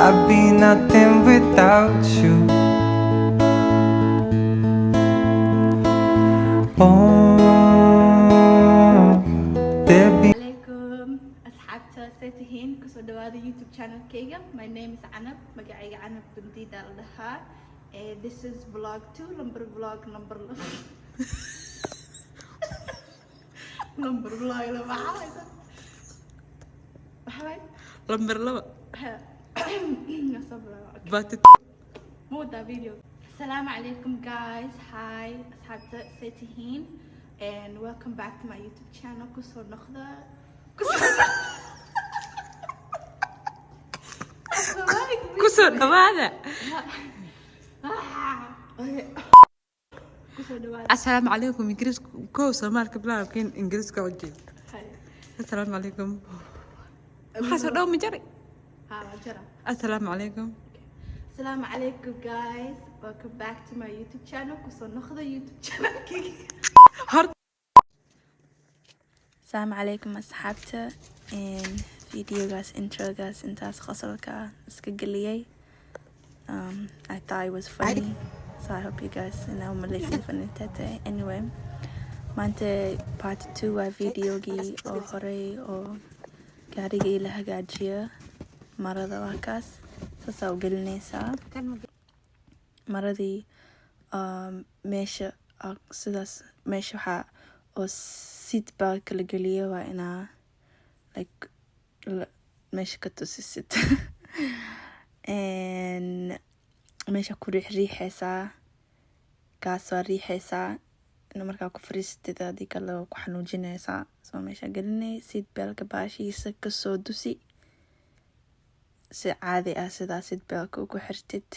I'd be nothing without you. عليكم أصحابتا ساتهين كسو دوادا يوتيوب channel كيغا. My name is Anab. مقعيغا Anab بنتي دالدها. This is vlog 2 number vlog number number vlog لما عايزة بحوين لمبر لبا باتت مو دا فيديو. السلام عليكم guys. Hi أصحابتا ساتهين and welcome back to my YouTube channel. كسو نخذة كسر دوادا. السلام عليكم. إنجليز كو سمار كبلا كين إنجليز كوجي. السلام عليكم. حسب دوم جري. السلام عليكم. السلام عليكم guys. Welcome back to my YouTube channel. كسو نخذة YouTube channel كي. السلام عليكم أصحابتا. فيديو غاس intro غاس انتاس خاصلكا اسكقليي. I thought it was funny, so I hope you guys know Malaysia funny today. Anyway, maanta part 2 waa videogii oo horey oo gaarigii la hagaajiyo marada waa kaas saasaa u gelinaysaa maradii meesha sidaas meesha waxaa oo seat belt la geliyo waa inaa like meesha ka tusisid and meesha ku riixaysaa gaas waa riixaysaa in markaa ku fariistid adii kale ku xanuujinaysaa soo meesha gelinay seat beltka baashiisa kasoo dusi si caadi ah sidaa seat beltka ugu xirtid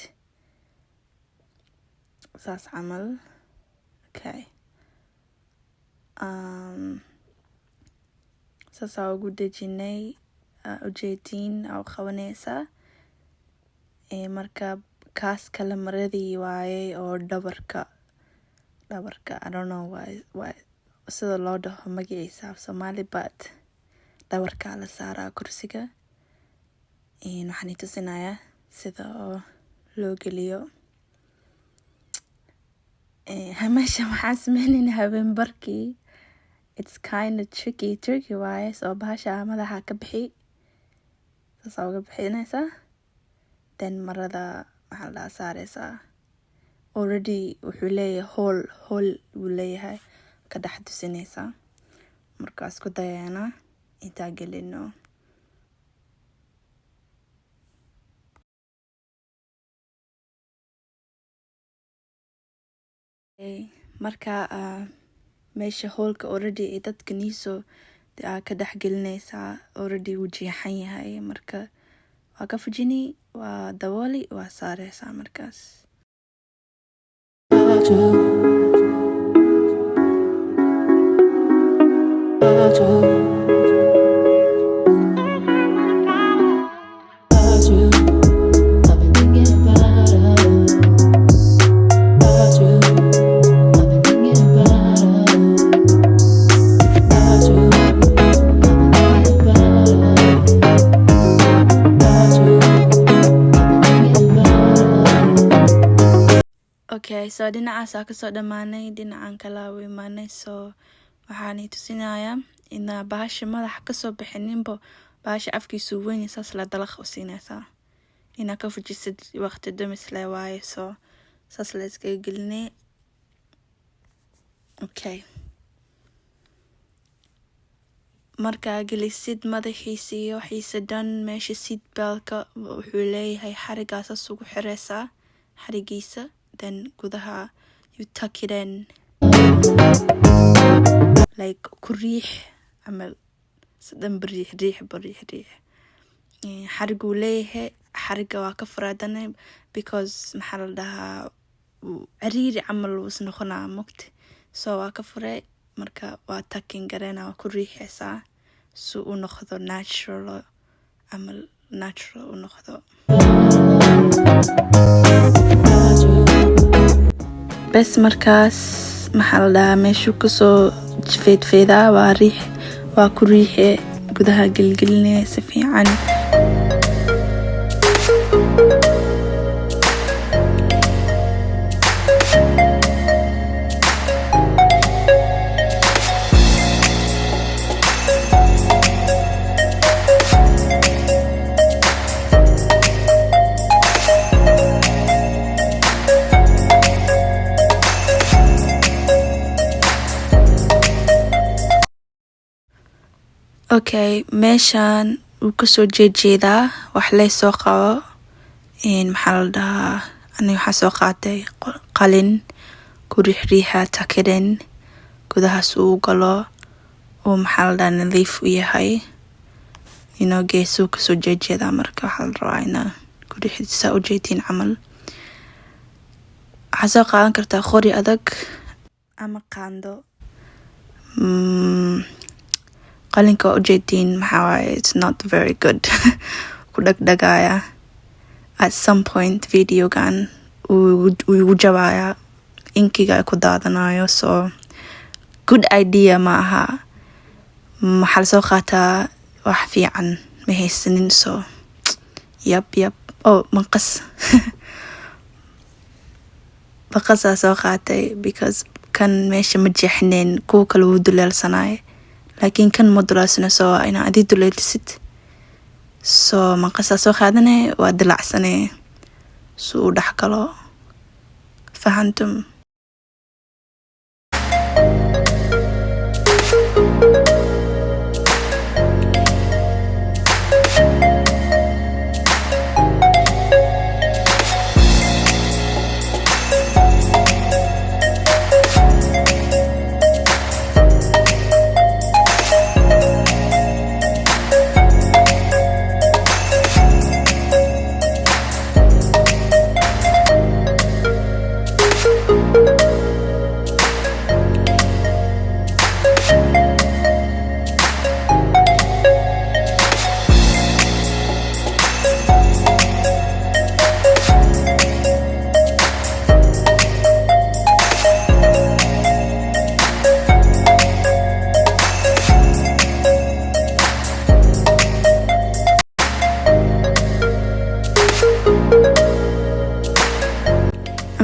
saas camal. Okay, saasaa ugu dejinay ujeediin aa u qabanaysaa marka kaas kale maradii waayey oo dhabarka I don't know why sida loo dhaho magaciisa af Soomaali but dhabarkaa la saaraa kursiga waxaan i tusinayaa sida oo loo geliyo meesha waxaan sameynaynaa habeenbarkii. It's kind of tricky waaye soo bahasha madaxa ka bixi saasaa uga bixinaysaa then marada maxaa la saaraysaa already wuxuu leeyahay hole wuu leeyahay ka dhex tusinaysaa markaas ku dayaana intaa gelino marka meesha hoolka already ay dadka niisoo ka dhex gelinaysaa already wuu jeexan yahay marka waa ka fujini waa dabooli waa saaraysaa markaas. Okay, so dhinacaasaa kasoo dhamaanay dhinacan kalaa u imaanay so waxaanay tusinayaa inaa bahasha madaxa kasoo bixininbo bahasha afkiisu weyn saas la dalaq u siinaysaa inaa ka fujisid waqti dumis le waaye so saas la iskaga gelinay. Okay, markaa gelisid madaxiisa iyo waxiisa dhan meesha seat beltka wuxuu leeyahay xarigaasas ugu xiraysaa xarigiisa then gudaha you tuck it in like ku riix camal sadan bariix xariguu leeyahay xariga waa ka furaadana because maxaa la dhahaa cariiri camal wuu isnoqonaa mugti so waa ka furay marka waa tucking gareyna waa ku riixaysaa si u noqdo natural camal natural u noqdo. bes markaas maxaa la dhahaa meeshuu kasoo feedfeedaa waa ku riixe gudaha gelgelinaya si fiican. Okay, meeshaan wuu kasoo jeedaa wax lay soo qabo. Maxaa la dhahaa, aniga waxaa soo qaatay qalin ku riixriixa takadan gudahaas uu galo oo maxaa la dhahaa nadiif u yahay. Geesuu kasoo jeedaa marka waxaa la rabaa inaa ku riixdisaa u jeedin camal. Waxaa soo qaadan kartaa qori adag ama qaando. qalinka waa ujeedin maxaa waaye, it's not very good. ku dhagdhagaya at some point videogan uu jabaya, inkiga ku daadanayo, so good idea ma aha. maxaa la soo qaataa wax fiican ma haysanin, so yap maqas. maqasaa soo qaatay because kan meesha ma jeexneen, kuwa kale wuu duleelsanaaye laakiin kan ma duleelsana, so inaa adii duleelisid. so maqasaa soo qaadane waa dilacsane si uu dhex galo. fahantum?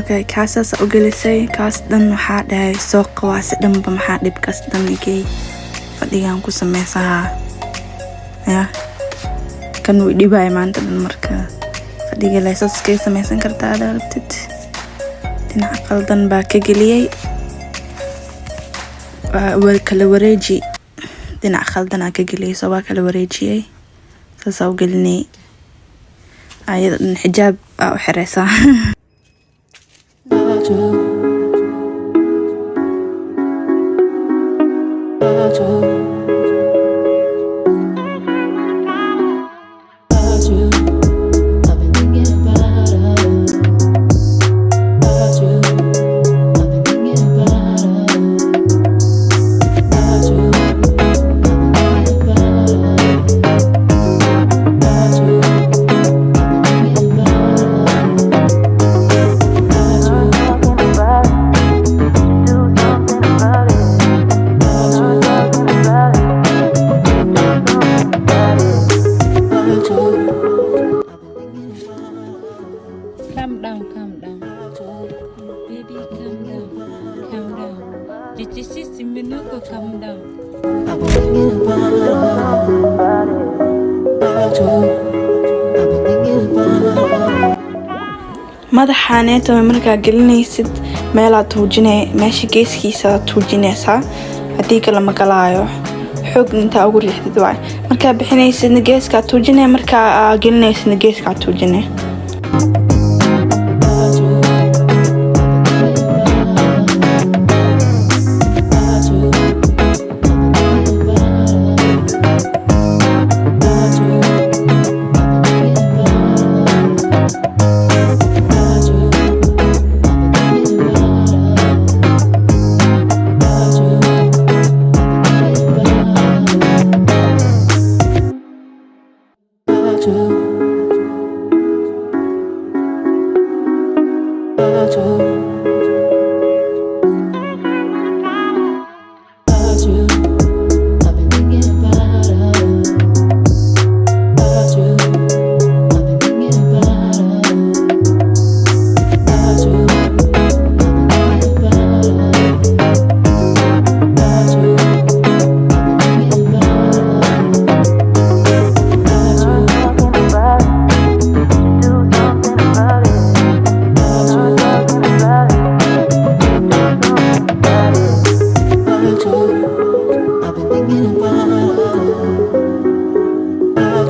Okay, kaasaas u gelisay. kaas dhan waxaa dhahay soo qawaasi dhanba maxaa dhibkaas dhan igay fadhigaan ku sameysahaa. kan wuu dhibaya maanta dhan, marka fadhiga laysaas iskaga sameysan kartaa adaa rabtid. dhinaca qaldan baa ka geliyay, waa kala wareeji. dhinaca qaldanaa ka geliyay, so waa kala wareejiyay. saasaa u gelinay. ayada dhan xijaab baa u xireysaa. Calm down. Baby, calm down. Just a minute, calm down. I've been thinking about it. madaxaaneeta markaa gelinaysid meelaad tuujinay, meesha geeskiisa tuujinaysaa. haddii kale ma galaayo, xoog intaa ugu riixdid waay. markaa bixinaysidna geeskaa tuujinay, markaa gelinaysidna geeskaa tuujinay.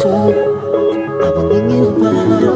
I've been thinking about you.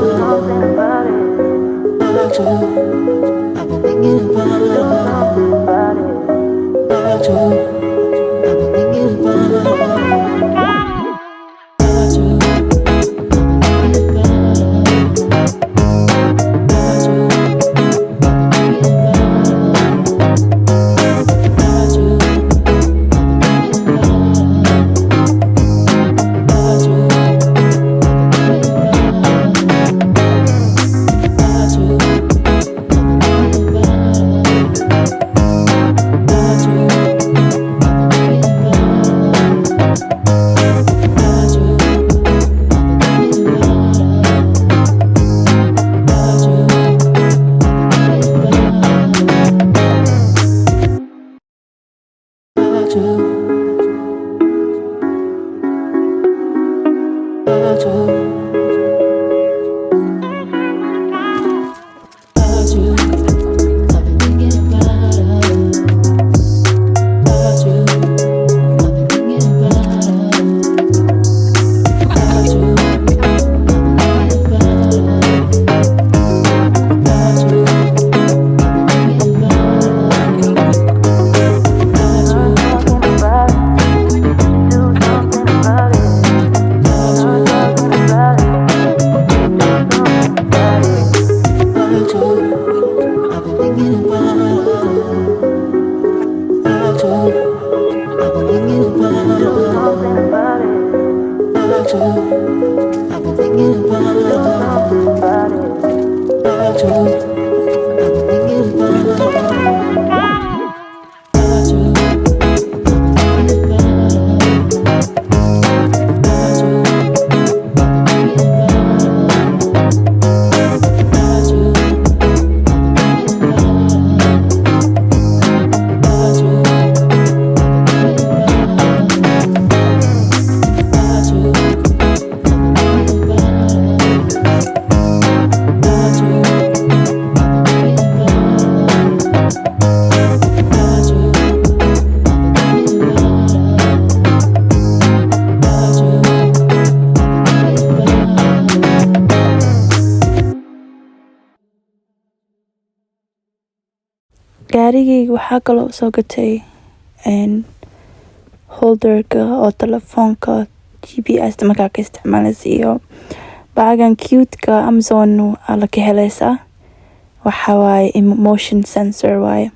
I've been thinking about you. I've been thinking about you. gaarigayga waxaa kaloo soo gatay holderka oo telefoonka GPS markaa ka isticmaalaysa iyo baagan cute-ka Amazon ala ka helaysaa. waxaa waaye motion sensor waaye,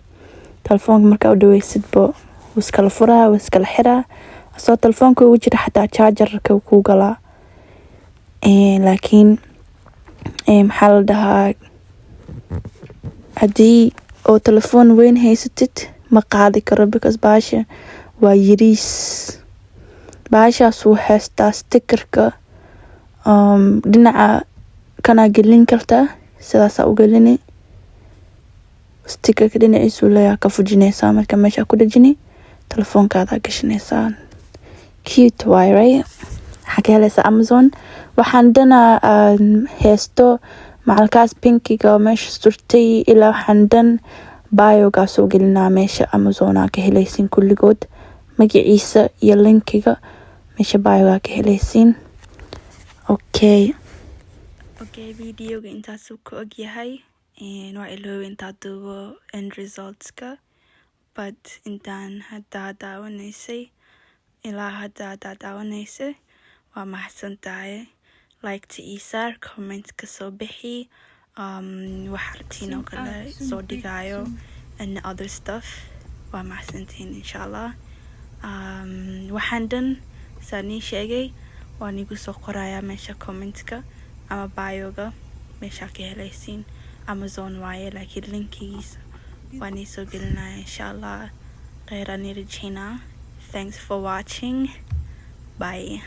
telefoonka markaa u dhaweysidba wuu iskala furaa wuu iskala xiraa, asoo telefoonka ugu jira xataa chargerka wuu kuu galaa. laakiin maxaa la dhahaa, haddii oo telefoon weyn haysatid ma qaadi karo because baasha waa yariis. baashaas wuu haystaa stickerka dhinaca kanaa gelin kartaa, sidaasaa u gelini, stickerka dhinaciisuu leeyahay ka fujinaysaa, marka meesha ku dhajini telefoonkaada gashanaysaa. cute waay right? waxaa ka helaysaa Amazon. waxaan dhanaa haysto macalkaas pinkiga meesha surtay ilaa waxaan dhan biogaa soo gelinaa meesha Amazonaa ka helaysiin kulligood, magaciisa iyo linkiga meesha biogaa ka helaysiin. okay videoga intaasuu ka og yahay. waa iloobi intaa duubo end resultska, but intaan haddaa daawanaysay ilaa haddaa daawanaysay waa mahadsan tahay. like-ta ii saar, comment ka soo bixi wax artiin oo kale soo dhigayo and other stuff. waa mahadsantihiin insha allah. waxaan dhan saan ii sheegay waan igu soo qorayaa meesha commentka ama bioga meesha ka helaysiin. Amazon waaye laakiin linkigiisa waan ii soo gelinaya insha allah. kheyr aan ii rajaynaa. thanks for watching. bye.